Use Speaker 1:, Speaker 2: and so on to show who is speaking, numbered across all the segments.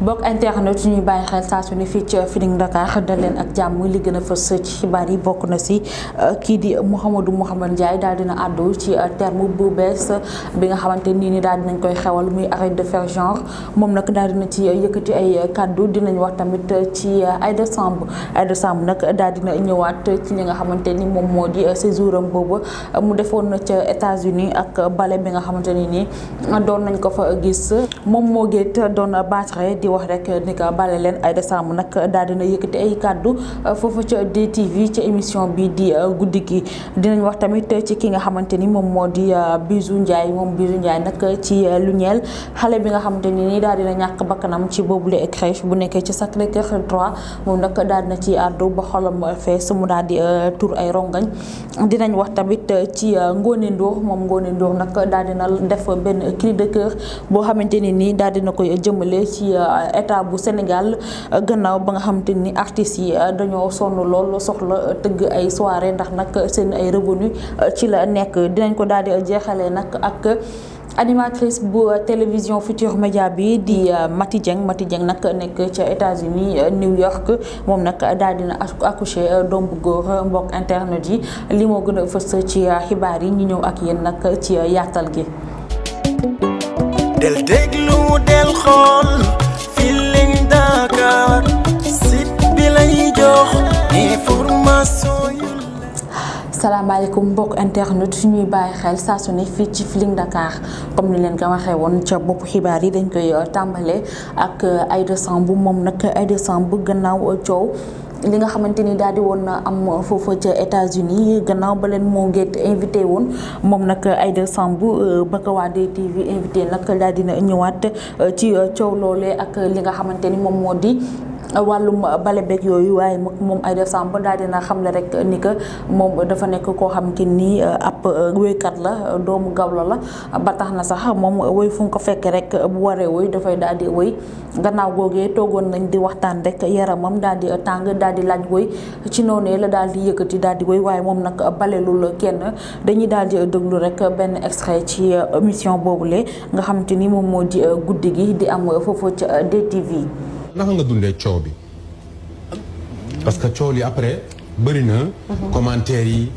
Speaker 1: mbokk internet ñuy bàyyi xel saa su ne fii ci Feeling Dakar dal leen ak jàmm li gën a fës ci xibaar yi bokk na si kii di Mouhamadou Mouhamed Ndiaye daal dina àddu ci terme bu bees bi nga xamante ni daal dinañ koy xewal muy arrêt de faire genre moom nag daal dina ci yëkkati ay kaddu dinañ wax tamit ci Aïda Samb nag daal dina ñëwaat ci li nga xamante ni moom moo di séjour am boobu mu defoon ca États-Unis ak bale bi nga xamante ni nii doon nañ ko fa gis moom moo géet doon battre di wax rek ni ko bale leen Aïda Samb nag daal dina yëkkati ay kàddu foofu ca DTV ca émission bi di guddi gi dinañ wax tamit ci ki nga xamante ni moom moo di Bijou Ndiaye moom Bijou Ndiaye nag ci lu ñeel xale bi nga xamante ni nii daal dina ñàkk bakkanam ci boobule crèche bu nekkee ci Sacré-Cœur 3 moom nag daal dina ci àddu ba xolam fees mu daal di tur ay rongañ dinañ wax tamit ci Ngoné Ndour moom Ngoné Ndour nag daal dina def benn cri de cœur boo xamante ni nii daal dina koy jëmale ci état bu Sénégal gannaaw ba nga xamante ni artistes yi dañoo sonn lool soxla tëgg ay soirée ndax nag seen ay revenu ci la nekk dinañ ko daal di jeexalee nag ak animatrice bu télévision Futurs Médias bi di Mati Dieng nag nekk ca États-Unis New York moom nag daal dina accoucher doom bu góor mbokk internet yi li moo gën a fës ci xibaar yi ñu ñëw ak yéen nag ci yaatal gi.
Speaker 2: del déglu del xool Feeling Dakar site bi lay jox information yu
Speaker 1: salaamaaleykum mbokk internet fi ñuy bàyyi xel saa su ne fii ci Feeling Dakar comme ni leen ko waxee woon ca bopp xibaar yi dañ koy tàmbale ak Aïda Samb moom nag Aïda Samb gannaaw coow li nga xamante ni daal di woon am foofu ca États-Unis gannaaw ba leen moo ngeet invité woon moom nag Aïda Samb ba ko waa DTV invité nag daal dina ñëwaat ci coow loolee ak li nga xamante ni moom moo di wàllum bale beeg yooyu waaye moom Aïda Samb daal dina xamle rek ni que moom dafa nekk koo xamante ni ab wéykat la doomu gawlo la ba tax na sax moom woy fu nga ko fekkee rek bu waree woy dafay daal di woy gannaaw googee toogoon nañ di waxtaan rek yaramam daal di tàng daal di laaj woy ci noonee la daal di yëkkati daal di woy waaye moom nag balelul kenn dañuy daal di déglu rek benn extrait ci émission boobule nga xamante ni moom moo di guddi gi di am foofu ca DTV.
Speaker 3: naka nga dundee coow bi parce que coow li après bëri na commentaires yi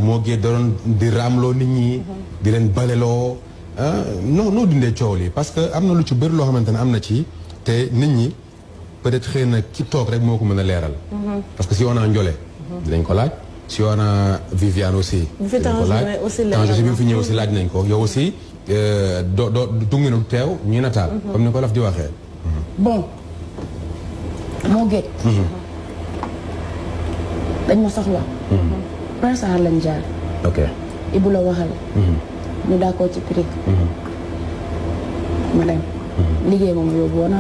Speaker 3: moo gee doon di raamloo nit ñi di leen baleloo noo dundee coow li parce que am na lu ci bëri loo xamante ne am na ci te nit ñi peut-être xëy na ki toog rek moo ko mën a leeral parce que si on a Ndiolé dinañ ko laaj si on a Viviane aussi dinañ ko laaj Tange aussi bi mu fi ñëw aussi laaj nañ ko yow aussi doo ngeen teew ñuy nataal comme ni ko laf di waxee
Speaker 4: bon moo géej dañ ma soxla Prince Art lañ jaar
Speaker 3: ok
Speaker 4: Ibou la waxal ñu d'accord ci prix ma dem liggéey moom yóbbu woon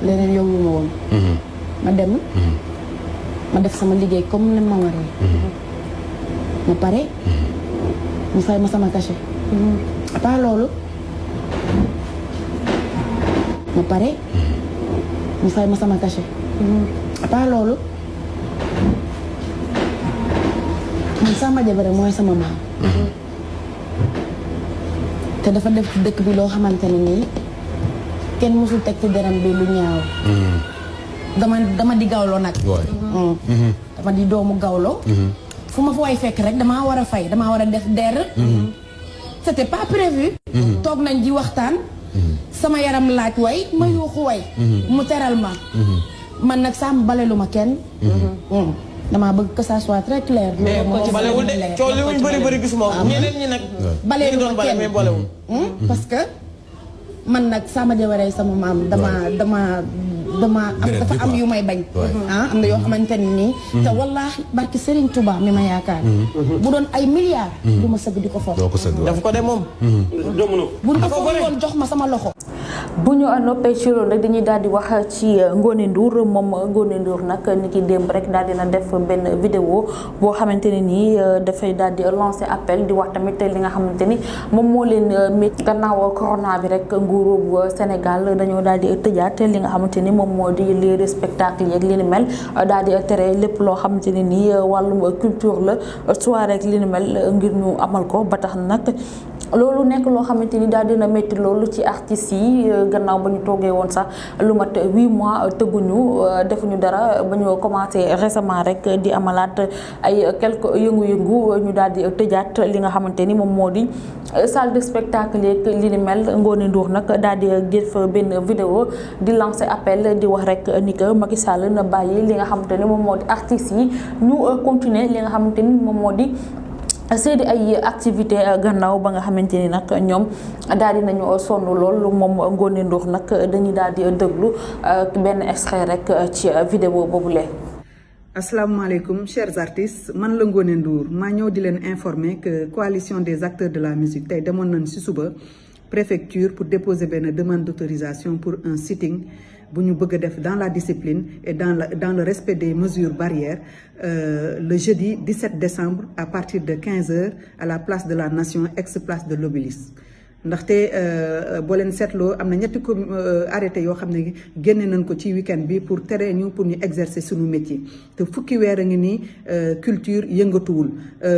Speaker 4: leneen yóbbu ma woon ma dem ma def sama liggéey comme ni ma waree ma pare ñu fay ma sama cachet à part loolu ma pare ñu fay ma sama cachet à part loolu man Samba Jabare mooy sama maam te dafa def ci dëkk bi loo xamante ne nii kenn mësul teg ci deram bi lu ñaaw dama di gawlo nag dama di doomu gawlo fu ma fa way fekk rek damaa war a fay damaa war a def der c'était pas prévu toog nañ di waxtaan sama yaram laaj way ma yuuxu way mu teral ma man nag Samb balelu ma kenn damaa bëgg que ça soit très clair.
Speaker 5: mais ko ci balewul de coow li wuñ bëri gisuma ko ñeneen ñi nag
Speaker 4: balelu ma kenn parce que man nag Samba Jabare sama maam dama am dafa am yu may bañ am na yoo xamante ne nii te wallaahi barki Serigne Touba mi ma yaakaar bu doon ay milliards du ma sëgg di ko for
Speaker 5: daf ko de moom
Speaker 4: bu ñu ko for woon jox ma sama loxo
Speaker 1: bu ñu noppee ci loolu rek dañuy daal di wax ci Ngoné Ndour moom Ngoné Ndour nag ni ki démb rek daal dina def benn vidéo boo xamante ne nii dafay daal di lancer appel di wax tamit li nga xamante ni moom moo leen métti gannaaw corona bi rek nguuru bu Sénégal dañoo daal di tëjaat li nga xamante ni moom moo di les spectacles yeeg li ni mel daal di tere lépp loo xamante ne nii wàllum culture la soirée rek li ni mel ngir ñu amal ko ba tax nag loolu nekk loo xamante ni daal dina métti loolu ci artistes yi gannaaw ba ñu toogee woon sax lu mat 8 mois tëgguñu defuñu dara ba ñu commencé récemment rek di amalaat ay quelques yëngu-yëngu ñu daal di tëjaat li nga xamante ni moom moo di salle de spectacle yeeg li ni mel. Ngoné Ndour nag daal di def benn vidéo di lancer appel di wax rek ni que Macky Sall na bàyyi li nga xamante ni moom moo di artistes yi ñu continuer li nga xamante ni moom moo di seedi ay activité gannaaw ba nga xamante ni nag ñoom daal di nañu sonn lool moom Ngoné Ndour nag dañuy daal di déglu benn extrait rek ci vidéo boobule.
Speaker 6: asalaamaaleykum chers artistes man la Ngoné Ndour maa ñëw di leen informer que coalition des acteurs de la musique tey demoon nañ ci suba préfecture pour déposer benn demande d'autorisation pour un sitting bu ñu bëgg a def dans la discipline et dans le respect des mesures barrières le jeudi 17 décembre à partir de 15h à la place de la Nation ex-place de l'Obélisque. ndaxte boo leen seetloo am na ñetti arrêté yoo xam ne génne nañ ko ci week-end bi pour tere ñu pour ñu exercer suñu métier te fukki weer a ngi nii culture yëngatuwul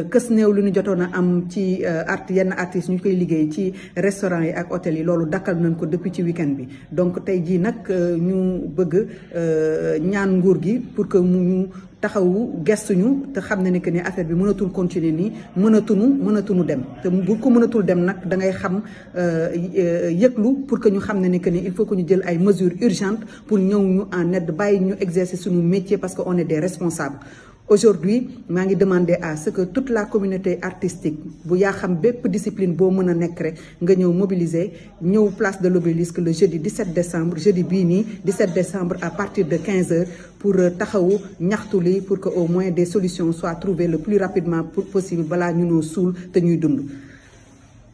Speaker 6: kës néew lu ñu jotoon a am ci yenn artistes ñu koy liggéey ci restaurants yi ak hôtels yi loolu dakkal nañ ko depuis ci week-end bi donc tey jii nag ñu bëgg ñaan nguur gi pour que mu taxawu gestuñu te xam ne ni que ni affaire bi mënatul continuer nii mënatunu dem te bu ko mënatul dem nag da ngay xam yëglu pour que ñu xam ne ni que ni il faut que ñu jël ay mesures urgentes pour ñëw ñu en aide bàyyi ñu exercer suñu métier parce que on est des responsables. Aujourd'hui maa ngi demander à ce que toute la communauté artistique bu yaa xam bépp discipline boo mën a nekk rek nga ñëw mobiliser ñëw place de l'Obélisque le jeudi 17 décembre jeudi bii nii 17 décembre à partir de 15h pour taxawu ñaxtu li pour que au moins des solutions soient trouvées le plus rapidement possible balaa ñu noo suul te ñuy dund.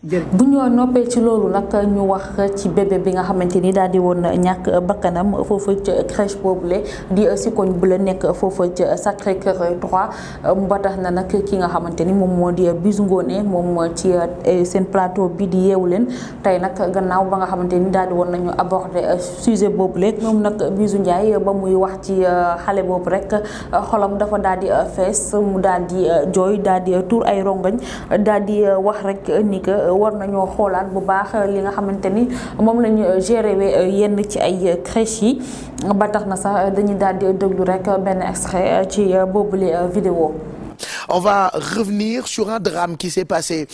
Speaker 1: bu ñu noppee ci loolu nag ñu wax ci bébé bi nga xamante ni daal di woon ñàkk bakkanam foofu ca crèche boobule di si koñ bu la nekk foofu ca Sacré-Cœur 3 ba tax na nag ki nga xamante ni moom moo di Bijou Ngoné moom ci seen plateau bi di Yeewu Leen tey nag gannaaw ba nga xamante ni daal di woon nañu aborder sujet boobule moom nag Bijou Ndiaye ba muy wax ci xale boobu rek xolam dafa daal di fees mu daal di jooy daal di tuur ay rongañ daal di wax rek ni que war nañoo xoolaat bu baax li nga xamante ni moom lañu gérer yenn ci ay crèche yi ba tax na sax dañuy daal di déglu rek benn extrait ci boobule vidéo.
Speaker 7: On va revenir sur un drame qui s'est passé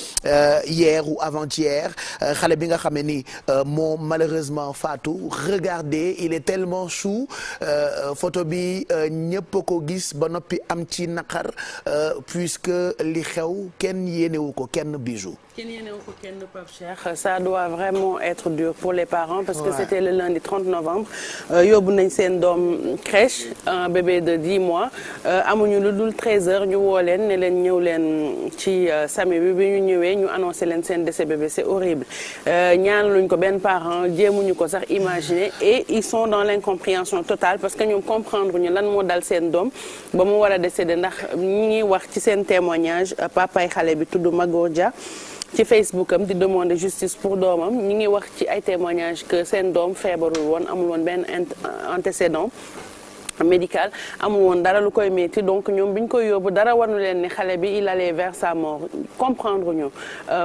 Speaker 7: hier ou avant-hier xale bi nga xam ne ni moo malheureusement faatu. Regardez, il est tellement chou photo bi ñëpp ko gis ba noppi am ci naqar puisque li xew kenn yéenewu ko kenn Bijou.
Speaker 8: kenn yéenewu ko kenn Pape Cheikh ça doit vraiment être dur pour les parents parce que c'était le lundi 30 novembre yóbbu nañ seen doom crèche un bébé de 10 mois amuñu lu dul 13h ñu woo leen ne leen ñëw leen ci SAMU bi ñu ñëwee ñu annoncé leen seen décès bébé c'est horrible ñaanaluñ ko benn parent jéemuñu ko sax imaginer et ils sont dans l'incompréhension totale parce que ñoom comprendre ñu lan moo dal seen doom ba mu war a décédé ndax ñi ngi wax ci seen témoignage papaay xale bi tudd Magor Dia ci Facebook am di demander justice pour doomam ñi ngi wax ci ay témoignages que seen doom feebarul woon amul woon benn antécédent médical amul woon dara lu koy metti donc ñoom bi ñu koy yóbbu dara warnu leen ni xale bi il allait vers sa mort comprendre ñu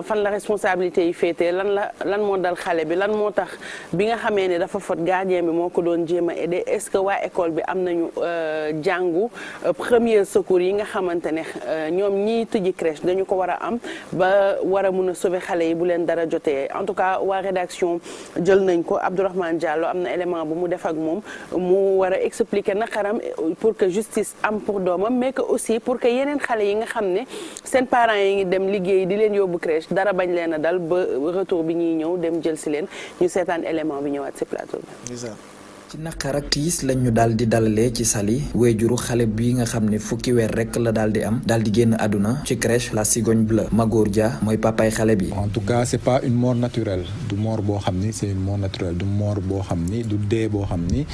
Speaker 8: fan la responsabilité yi féetee lan moo dal xale bi lan moo tax bi nga xamee ne dafa fot gardien bi moo ko doon jéem a aider est-ce que waa école bi am nañu jàngu premier secours yi nga xamante ne ñoom ñiy tëji crèche dañu ko war a am ba war a mun a sauver xale yi bu leen dara jotee en tout cas waa rédaction jël nañ ko Abdourahmane Diallo am na élément bu mu def ak moom mu war a expliquer naqaram pour que justice am pour doomam mais que aussi pour que yeneen xale yi nga xam ne seen parents yi ngi dem liggéey di leen yóbbu crèche dara bañ leen a dal ba retour bi ñuy ñëw dem jël si leen ñu seetaan élément bi ñëwaat si plateau bi.
Speaker 9: ci naqar ak tiis lañ ñu daal di dalalee ci Saly wéyjuru xale bi nga xam ne fukki weer rek la daal di am daal di génn àdduna ci crèche la Cigogne Bleue Magor Dia mooy papaay xale bi.
Speaker 10: en tout cas c'est pas une mort naturelle du mort boo xam ni c'est une mort naturelle du mort boo xam ni du dee boo xam ni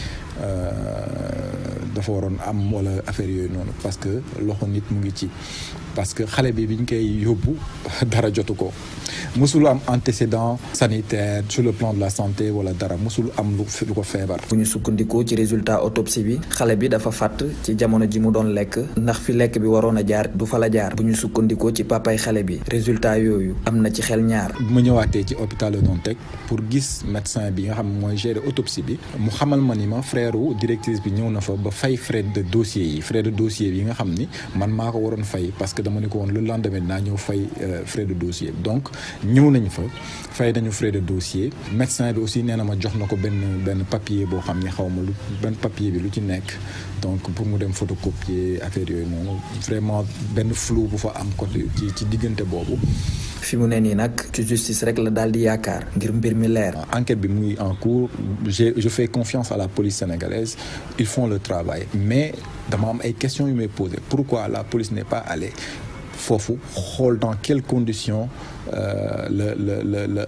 Speaker 10: dafa waroon am wala affaire yooyu noonu parce que loxo nit mu ngi ci parce que xale bi biñ koy yóbbu dara jotu ko musul am antécédent sanitaire sur le plan de la santé wala dara musul am lu ko feebar.
Speaker 9: bu ñu sukkandikoo ci résultat autopsie bi xale bi dafa fàtt ci jamono ji mu doon lekk ndax fi lekk bi waroon a jaar du fa la jaar bu ñu sukkandikoo ci papay xale bi résultat yooyu am na ci xel ñaar.
Speaker 10: bu ma ñëwaatee ci hôpital Le Dantec pour gis médecin bi nga xam mooy gérer autopsie bi mu xamal ma ni ma frère directrice bi ñëw na fa ba fay frais de dossier yi nga xam ni man maa ko waroon fay parce que dama ne ko woon le lendemain dinaa ñëw fay frais de dossier donc ñëw nañu fa fay nañu frais de dossier médecin bi aussi nee na ma jox na ko benn papier boo xam ni xaw ma lu benn papier bi lu ci nekk donc pour mu dem photocopier affaire yooyu noonu vraiment benn flou bu fa am côté ci diggante boobu.
Speaker 9: fi mu ne nii nag ci justice rek la daal di yaakaar ngir mbir mi leer.
Speaker 10: enquête bi mu ngi en cours je fais confiance à la police sénégalaise ils font le travail mais dama am ay questions yu may poser pourquoi la police n'est pas allée foofu xool dans quelles conditions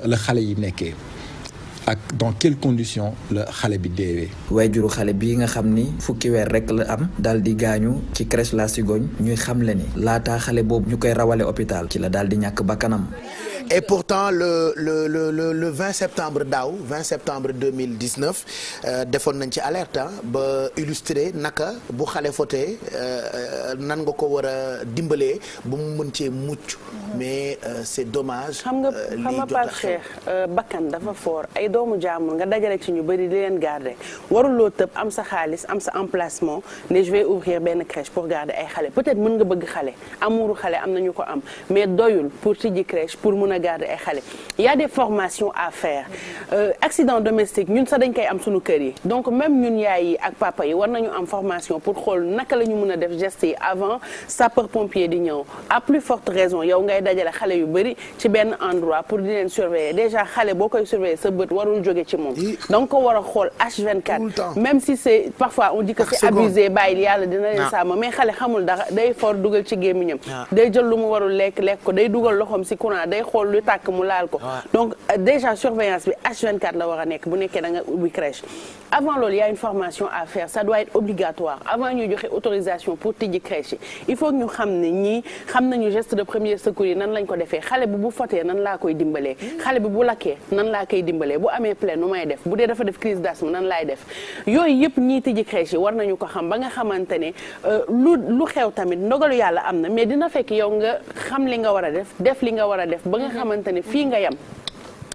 Speaker 10: la xale yi nekkee ak dans quelles conditions la xale bi deewee.
Speaker 9: waajuru xale bii nga xam ni fukki weer rek la am daal di gaañu ci crèche La Cigogne ñuy xamle ni laataa xale boobu ñu koy rawale hôpital ci la daal di ñàkk bakkanam.
Speaker 7: Et pourtant le 20 septembre daaw 20 septembre 2019 defoon nañ ci alerte ba illustré naka bu xale fotee nan nga ko war a dimbalee ba mu mën cee mucc mais c'est dommage.
Speaker 8: xam nga Pape Cheikh bakkan dafa fort ay doomu jaamul nga dajale ci ñu bëri di leen garder waruloo tëb am sa xaalis am sa emplacement ne je vais ouvrir benn crèche pour garder ay xale peut-être mën nga bëgg xale amuuru xale am na ñu ko am mais doyul pour tijji crèche pour mun a garder ay xale il y a des formations à faire accident domestique ñun sax dañ koy am suñu kër yi donc même ñun yaay yi ak papa yi war nañu am formation pour xool naka la ñu mën a def geste yi avant sapeur pompier di ñëw à plus forte raison yow ngay dajale xale yu bëri ci benn endroit pour di leen surveiller déjà xale boo koy surveiller sa bët warul jóge ci moom donc ko war a xool H24 même si c'est parfois on dit que c'est abusé bàyyil yàlla dina leen sàmm mais xale xamul dara day for dugal ci gémmiñam day jël lu mu warul lekk ko day dugal loxoom si courant day xool lu tàkk mu laal ko donc déjà surveillance bi H24 la war a nekk bu nekkee da nga ubbi crèche avant loolu il y a une formation à faire ça doit être obligatoire avant ñuy joxe autorisation pour tijji crèche yi il faut que ñu xam ne ñii xam nañu geste de premier secours yi nan lañ ko defee xale bi bu fotee nan laa koy dimbalee xale bi bu lakkee nan laa koy dimbalee bu amee plaie nu may def bu dee dafa def crise d'asthme nan laay def yooyu yëpp ñii tijji crèche yi war nañu ko xam ba nga xamante ne lu xew tamit ndogalu yàlla am na mais dina fekk yow nga xam li nga war a def li nga war a def ba nga xamante ne fii nga yem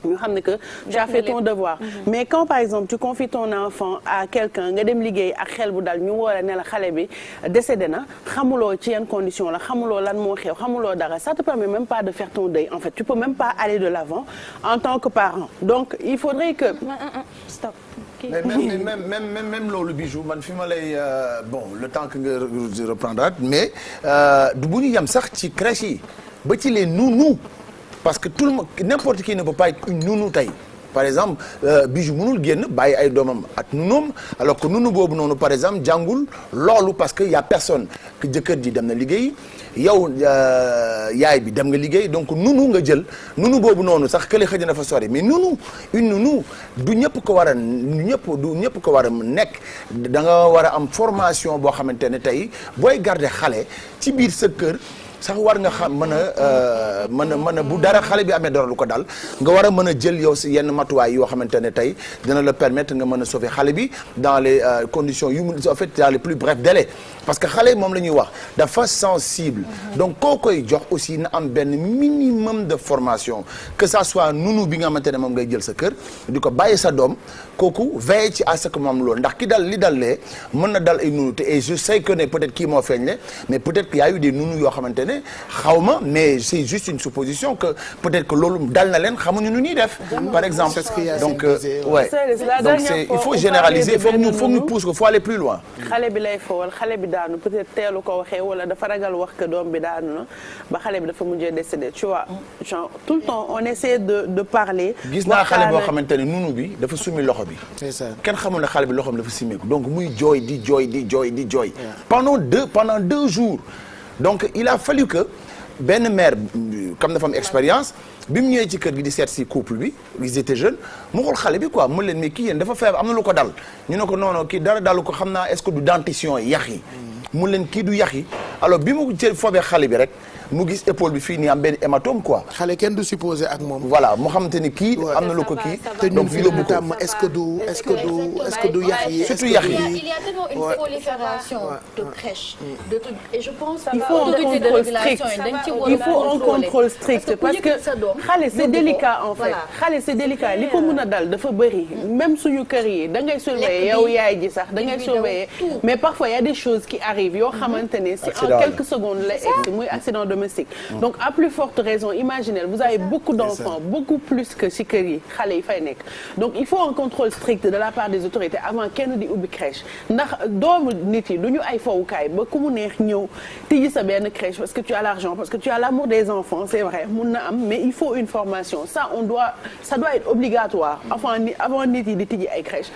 Speaker 8: ñu xam ne que tu as fait ton devoir mais quand par exemple tu confies ton enfant à quelqu'un nga dem liggéey ak xel bu dal ñu war a ne la xale bi décédé na xamuloo ci yenn condition la xamuloo lan moo xew xamuloo dara ça te permet même pas de faire ton deuil en fait tu peux même pas aller de l'avant en tant que parent donc il faudrait que stop
Speaker 11: mais même loolu Bijou man fi ma lay bon le temps que nga reprendra mais du bu ñu yem sax ci crèche yi ba ci les nounous parce que tout le monde n'importe qui ne peut pas être une nounou tey par exemple Bijou mënul génn bàyyi ay doomam ak nunoom alors que nounou boobu noonu par exemple jàngul loolu parce que y a personne que jëkkër ji dem na liggéey yow yaay bi dem nga liggéey donc nounou nga jël nounou boobu noonu sax kële xëj na fa sori mais nounou une nounou du ñëpp ko war a ñëpp ko war a nekk da nga war a am formation boo xamante ne tey booy garder xale ci biir sa kër sax war nga xam mën a bu dara xale bi amee dara lu ko dal nga war a mën a jël yow si yenn matuwaay yoo xamante ne tey dina la permettre nga mën a sauver xale bi dans les conditions yu en fait dans les plus brefs délais parce que xale moom la ñuy wax dafa sensible donc koo koy jox aussi na am benn minimum de formation que ça soit nounou bi nga xamante ne moom ngay jël sa kër di ko bàyyi sa doom kooku veille ci à ce que moom loolu ndax ki dal li dal lee mën na dal ay nounou te et je sais que ne peut-être kii moo feeñ le mais peut-être qu'il y a eu des nounous yoo xamante ne xawma mais c'est juste une supposition que peut-être que loolu dal na leen xamuñu nu ñuy def par exemple donc ouais donc c'est il faut généraliser foog ñu pousse ko faut aller plus loin
Speaker 8: xale bi lay fowal xale bi daanu peut-être teelu ko waxee wala dafa ragal wax que doom bi daanu na ba xale bi dafa mujjee décédé tu vois genre tout le temps on essaie de parler
Speaker 11: gis naa xale boo xamante ne nounou bi dafa summi loxo bi kenn xamul ne xale bi loxoom dafa simmeeku donc muy jooy di jooy pendant deux jours donc il a fallu que benn mère comme dafa am expérience bi mu ñëwee ci kër gi di seet si couple bi ils étaient jeunes mu xool xale bi quoi mu leen mais kii yéen dafa feebar am na lu ko dal ñu ne ko non kii dara dalu ko xam naa est-ce que du dentition yax yi mu leen kii du yax yi alors bi mu ci fobee xale bi rek mu gis épaule bi fii nii am benn hématome quoi.
Speaker 7: xale kenn du supposé ak moom.
Speaker 11: voilà mu xamante ni kii am na lu ko kii.
Speaker 7: te ñun fii la bu tàmm est-ce que du yax yi.
Speaker 11: surtout yax yi.
Speaker 12: il y a tellement une prolifération de crèches, de trucs et je pense
Speaker 8: il faut un contrôle strict parce que xale c'est délicat en fait xale c'est délicat li ko mën a dal dafa bëri même suñu kër yi da ngay surveiller yow yaay ji sax da ngay surveiller mais parfois il y a des choses qui arrivent yoo xamante ne si en quelques secondes la egg muy accident domestique donc à plus forte raison imaginez vous avez beaucoup d'enfants beaucoup plus que si kër yi xale yi fay nekk donc il faut un contrôle strict de la part des autorités avant kenn di ubbi crèche ndax doomu nit yi du ñu ay fowukaay ba ku mu neex ñëw tijji sa benn crèche parce que tu as l'argent parce que tu as l'amour des enfants c'est vrai mun na am mais il faut une formation ça doit être obligatoire avant nit yi di tijji ay crèche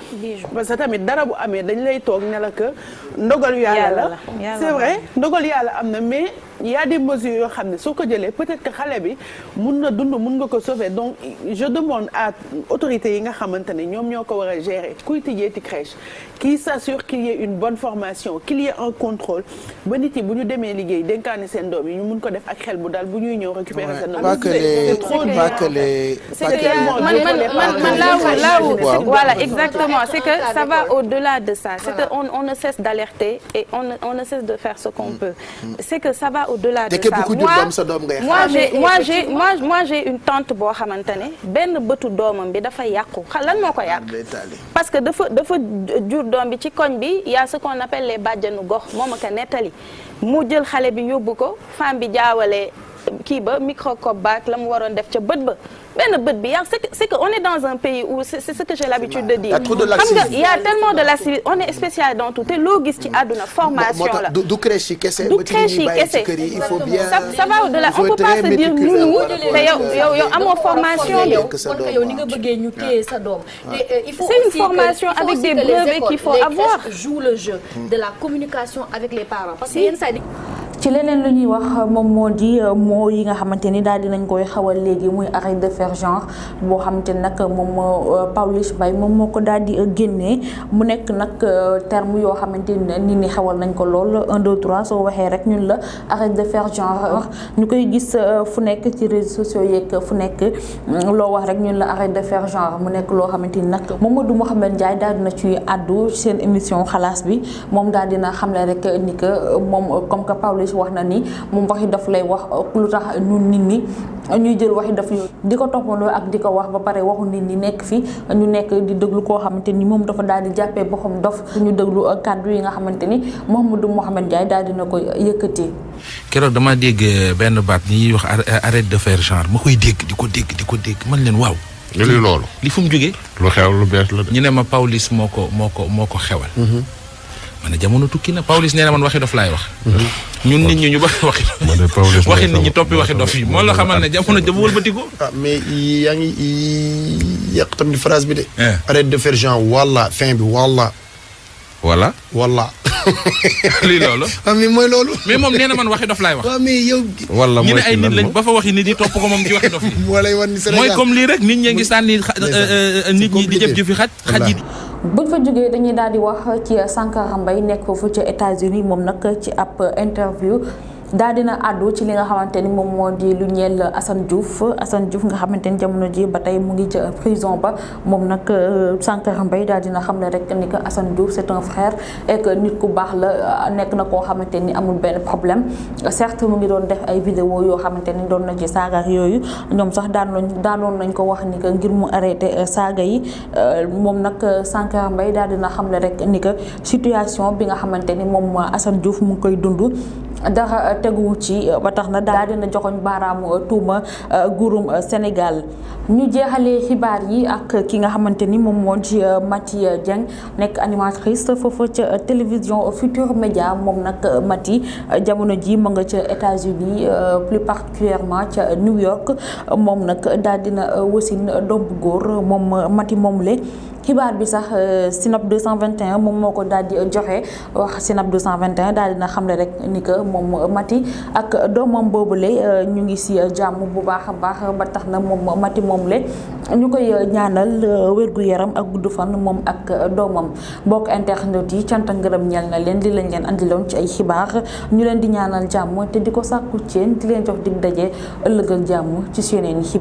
Speaker 8: parce que tamit dara bu amee dañ lay toog ne la que ndogalu yàlla la c'est vrai ndogalu yàlla am na mais il y a des mesures yoo xam ne soo ko jëlee peut-être que xale bi mun na dund mun nga ko sauver donc je demande à autorités yi nga xamante ne ñoom ñoo ko war a gérer kuy tijjeeti crèche qui s'assure qu'il y ait une bonne formation qu'il y ait un contrôle ba nit yi bu ñu demee liggéey dénkaane seen doom yi ñu mun ko def ak xel bu daal bu ñuy ñëw récupérer seen doom
Speaker 13: voilà exactement c'est que ça va au-delà de ça c'est que on ne cesse d'alerter et on ne cesse de faire ce qu'on peut c'est que ça va au-delà de ça moi j'ai une tante boo xamante ne benn bëtu doomam bi dafa yàqu lan moo ko yàq parce que dafa jur doom bi ci koñ bi y a ce qu'on appelle les bàjjanu gox moom ak a nettali mu jël xale bi yóbbu ko femme bi jaawale kii ba microcope baak la mu waroon def ca bët ba benn bët bi c'est que on est dans un pays où c'est ce que j'ai l'habitude de dire xam nga il y a tellement de laxisme on est spécial dans tout te loo gis ci àdduna formation la
Speaker 7: du crèche yi kese
Speaker 13: du crèche yi kese
Speaker 7: il faut bien
Speaker 13: ça va au-delà on peut pas se dire nous te yow amoo formation
Speaker 12: yow ni nga bëggee ñu téye sa doom il faut
Speaker 13: c'est une formation avec des brevets qu'il faut avoir
Speaker 12: joue le jeu de la communication avec les parents parce que yenn saa
Speaker 1: ci leneen lu ñuy wax moom moo di moo yi nga xamante ni daal dinañ koy xawal léegi muy arrêt de faire genre boo xamante ni nag moom Pawlish Mbaye moom moo ko daal di génnee mu nekk nag terme yoo xamante ni nit ñi xawal nañ ko lool 1 2 3 soo waxee rek ñun la arrêt de faire genre ñu koy gis fu nekk ci réseaux sociaux yeeg fu nekk loo wax rek ñun la arrêt de faire genre mu nekk loo xamante ni nag Mamadou Mouhamed Ndiaye daal dina ciy àddu seen émission xalaas bi moom daal dina xamle rek ni que moom comme que Pawlish wax na ni moom waxi daf lay wax lu tax ñun nit ñi ñuy jël waxi daf yooyu di ko toppandoo ak di ko wax ba pare waxu nit ñi nekk fi ñu nekk di déglu koo xamante ni moom dafa daal di jàppee boppam dof ñu déglu kàddu yi nga xamante ni Mamadou Mouhamed Ndiaye daal dina koy yëkkati.
Speaker 14: keroog dama dégg benn baat ñuy wax arrête de faire genre ma koy dégg di ko dégg man leen waaw.
Speaker 15: li loolu
Speaker 14: li fu mu jógee.
Speaker 15: lu xew lu bees la de.
Speaker 14: ñu ne ma Pawlish moo ko xewal. ma ne jamono tukki na Pawlish nee na man waxi dof laay wax. ñun nit ñi ñu ba waxi nit ñi toppi waxi dof yi moo la xamal ne jamono jëm wëlbati ko.
Speaker 16: mais yaa ngi yàq tamit phrase bi de. arrête de faire genre walla fin bi walla.
Speaker 14: walla. lii loolu.
Speaker 16: mais mooy loolu.
Speaker 14: mais moom nee na man waxi dof laay wax.
Speaker 16: waaw mais yow.
Speaker 14: walla mooy ay nit lañ ba fa waxi nit yi topp ko moom ci waxi dof yi. mooy comme lii rek nit ñee ngi sànni nit ñi di jëf-jëfi xaj yi.
Speaker 1: buñ fa jógee dañuy daal di wax ci Sankara Mbaye nekk foofu ci États-Unis moom nag ci ab interview daal dina àddu ci li nga xamante ni moom moo di lu ñeel Assane Diouf nga xamante ni jamono ji ba tey mu ngi ca prison ba moom nag Sankara Mbaye daal dina xam ne rek ni que Assane Diouf c'est un frère et que nit ku baax la nekk na koo xamante ni amul benn problème certes mu ngi doon def ay vidéo yoo xamante ni doon na ci saaga yooyu ñoom sax daanoon nañ ko wax ni que ngir mu arrêté saaga yi moom nag Sankara Mbaye daal dina xam ne rek ni que situation bi nga xamante ni moom Assane Diouf mu ngi koy dund dara teguwu ci ba tax na daal dina joxoñ baaraamu tuuma guurum Sénégal ñu jeexalee xibaar yi ak ki nga xamante ni moom moo di Maty Dieng nekk animatrice foofu ca télévision Futur Média moom nag Maty jamono ji mu nga ca États-Unis plus particulièrement ca New York moom nag daal dina wasin doom bu góor moom Maty moom le xibaar bi sax Sinap 221 moom moo ko daal di joxe wax Sinap 221 daal dina xamle rek ni que moom Mati ak doomam boobule ñu ngi si jàmm bu baax a baax ba tax na moom Mati moom le ñu koy ñaanal wérgu yaram ak gudd fan moom ak doomam. mbokk internet yi cant ak ngërëm ñeel na leen li lañ leen andiloon ci ay xibaar ñu leen di ñaanal jàmm te di ko sàkku ci yéen di leen jox dig daje ëllëg ak jàmm ci yeneen xibaar.